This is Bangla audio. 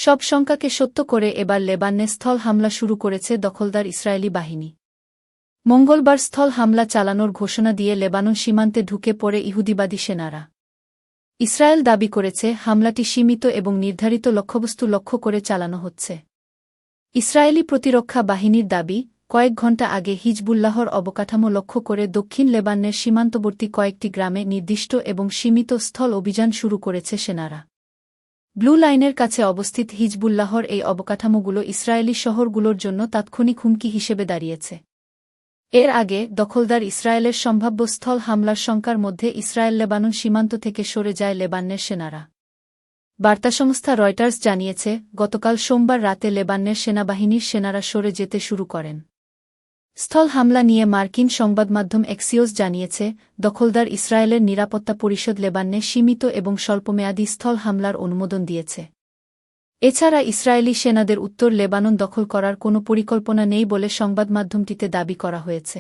সব শঙ্কাকে সত্য করে এবার লেবাননে স্থল হামলা শুরু করেছে দখলদার ইসরায়েলি বাহিনী। মঙ্গলবার স্থল হামলা চালানোর ঘোষণা দিয়ে লেবানন সীমান্তে ঢুকে পড়ে ইহুদিবাদী সেনারা। ইসরায়েল দাবি করেছে হামলাটি সীমিত এবং নির্ধারিত লক্ষ্যবস্তু লক্ষ্য করে চালানো হচ্ছে। ইসরায়েলি প্রতিরক্ষা বাহিনীর দাবি, কয়েক ঘণ্টা আগে হিজবুল্লাহর অবকাঠামো লক্ষ্য করে দক্ষিণ লেবাননের সীমান্তবর্তী কয়েকটি গ্রামে নির্দিষ্ট এবং সীমিত স্থল অভিযান শুরু করেছে সেনারা। ব্লু লাইনের কাছে অবস্থিত হিজবুল্লাহর এই অবকাঠামোগুলো ইসরায়েলি শহরগুলোর জন্য তাৎক্ষণিক হুমকি হিসেবে দাঁড়িয়েছে। এর আগে দখলদার ইসরায়েলের সম্ভাব্য স্থল হামলার শঙ্কার মধ্যে ইসরায়েল লেবানন সীমান্ত থেকে সরে যায় লেবাননের সেনারা। বার্তা সংস্থা রয়টার্স জানিয়েছে, গতকাল সোমবার রাতে লেবাননের সেনাবাহিনীর সেনারা সরে যেতে শুরু করেন। স্থল হামলা নিয়ে মার্কিন সংবাদমাধ্যম এক্সিওস জানিয়েছে, দখলদার ইসরায়েলের নিরাপত্তা পরিষদ লেবাননে সীমিত এবং স্বল্পমেয়াদী স্থল হামলার অনুমোদন দিয়েছে। এছাড়া ইসরায়েলি সেনাদের উত্তর লেবানন দখল করার কোনো পরিকল্পনা নেই বলে সংবাদমাধ্যমটিতে দাবি করা হয়েছে।